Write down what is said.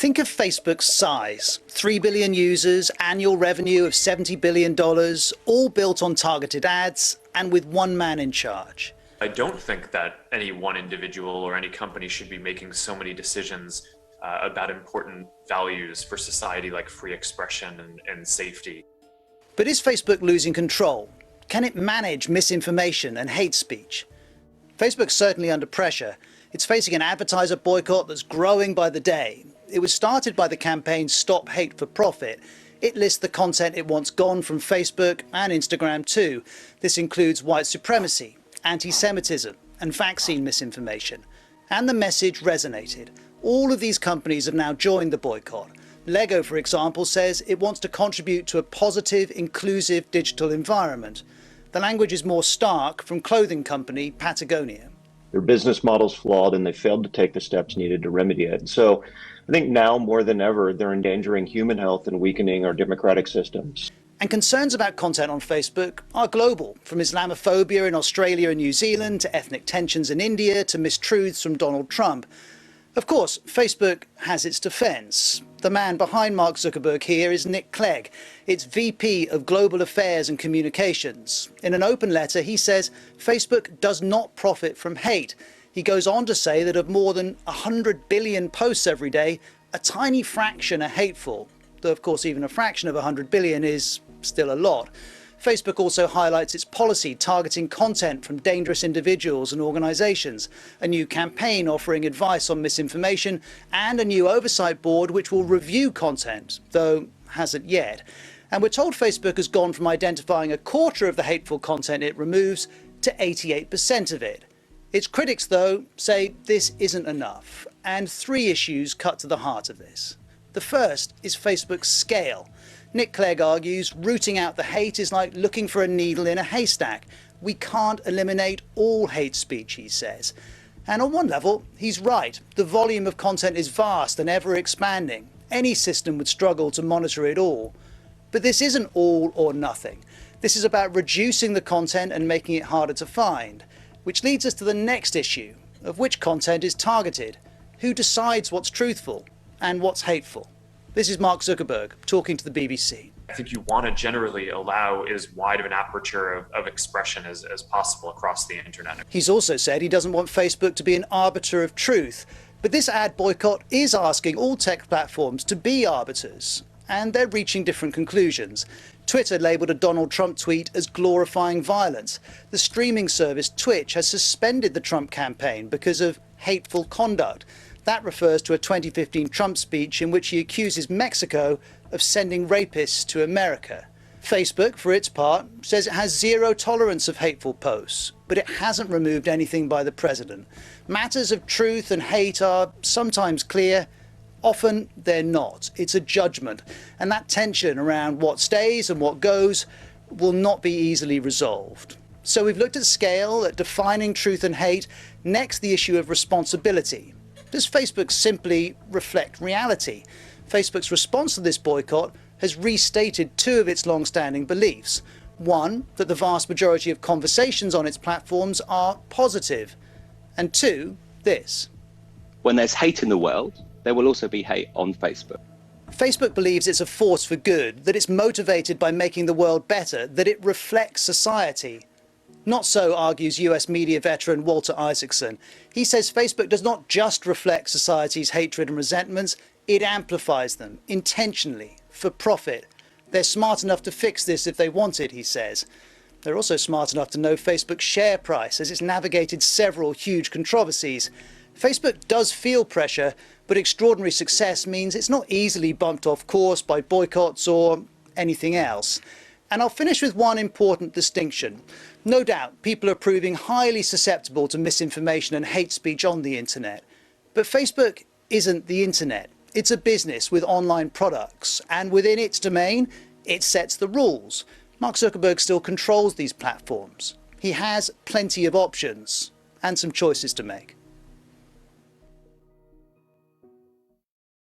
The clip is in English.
Think of Facebook's size. 3 billion users, annual revenue of $70 billion, all built on targeted ads and with one man in charge. I don't think that any one individual or any company should be making so many decisions about important values for society like free expression and safety. But is Facebook losing control? Can it manage misinformation and hate speech? Facebook's certainly under pressure. It's facing an advertiser boycott that's growing by the day. It was started by the campaign Stop Hate for Profit. It lists the content it wants gone from Facebook and Instagram too. This includes white supremacy, anti-Semitism, and vaccine misinformation. And the message resonated. All of these companies have now joined the boycott. Lego, for example, says it wants to contribute to a positive, inclusive digital environment. The language is more stark from clothing company Patagonia. Their business model's flawed and they failed to take the steps needed to remedy it. So I think now more than ever, they're endangering human health and weakening our democratic systems. And concerns about content on Facebook are global, from Islamophobia in Australia and New Zealand to ethnic tensions in India to mistruths from Donald Trump. Of course, Facebook has its defense. The man behind Mark Zuckerberg here is Nick Clegg. It's VP of Global Affairs and Communications. In an open letter, he says Facebook does not profit from hate. He goes on to say that of more than 100 billion posts every day, a tiny fraction are hateful. Though, of course, even a fraction of 100 billion is still a lot. Facebook also highlights its policy targeting content from dangerous individuals and organizations, a new campaign offering advice on misinformation, and a new oversight board which will review content, though hasn't yet. And we're told Facebook has gone from identifying a quarter of the hateful content it removes to 88% of it. Its critics, though, say this isn't enough, and three issues cut to the heart of this. The first is Facebook's scale. Nick Clegg argues rooting out the hate is like looking for a needle in a haystack. We can't eliminate all hate speech, he says. And on one level, he's right. The volume of content is vast and ever expanding. Any system would struggle to monitor it all. But this isn't all or nothing. This is about reducing the content and making it harder to find. Which leads us to the next issue of which content is targeted, who decides what's truthful and what's hateful. This is Mark Zuckerberg talking to the BBC. I think you want to generally allow as wide of an aperture of expression as possible across the internet. He's also said he doesn't want Facebook to be an arbiter of truth. But this ad boycott is asking all tech platforms to be arbiters. And they're reaching different conclusions. Twitter labelled a Donald Trump tweet as glorifying violence. The streaming service Twitch has suspended the Trump campaign because of hateful conduct. That refers to a 2015 Trump speech in which he accuses Mexico of sending rapists to America. Facebook, for its part, says it has zero tolerance of hateful posts, but it hasn't removed anything by the president. Matters of truth and hate are sometimes clear, often they're not. It's a judgment, and that tension around what stays and what goes will not be easily resolved. So we've looked at scale, at defining truth and hate. Next, the issue of responsibility. Does Facebook simply reflect reality? Facebook's response to this boycott has restated two of its long-standing beliefs. One, that the vast majority of conversations on its platforms are positive. And two, this. When there's hate in the world, there will also be hate on Facebook. Facebook believes it's a force for good, that it's motivated by making the world better, that it reflects society. Not so, argues US media veteran Walter Isaacson. He says Facebook does not just reflect society's hatred and resentments, it amplifies them, intentionally, for profit. They're smart enough to fix this if they want it, he says. They're also smart enough to know Facebook's share price, as it's navigated several huge controversies. Facebook does feel pressure, but extraordinary success means it's not easily bumped off course by boycotts or anything else. And I'll finish with one important distinction. No doubt, people are proving highly susceptible to misinformation and hate speech on the internet. But Facebook isn't the internet. It's a business with online products, and within its domain, it sets the rules. Mark Zuckerberg still controls these platforms. He has plenty of options and some choices to make.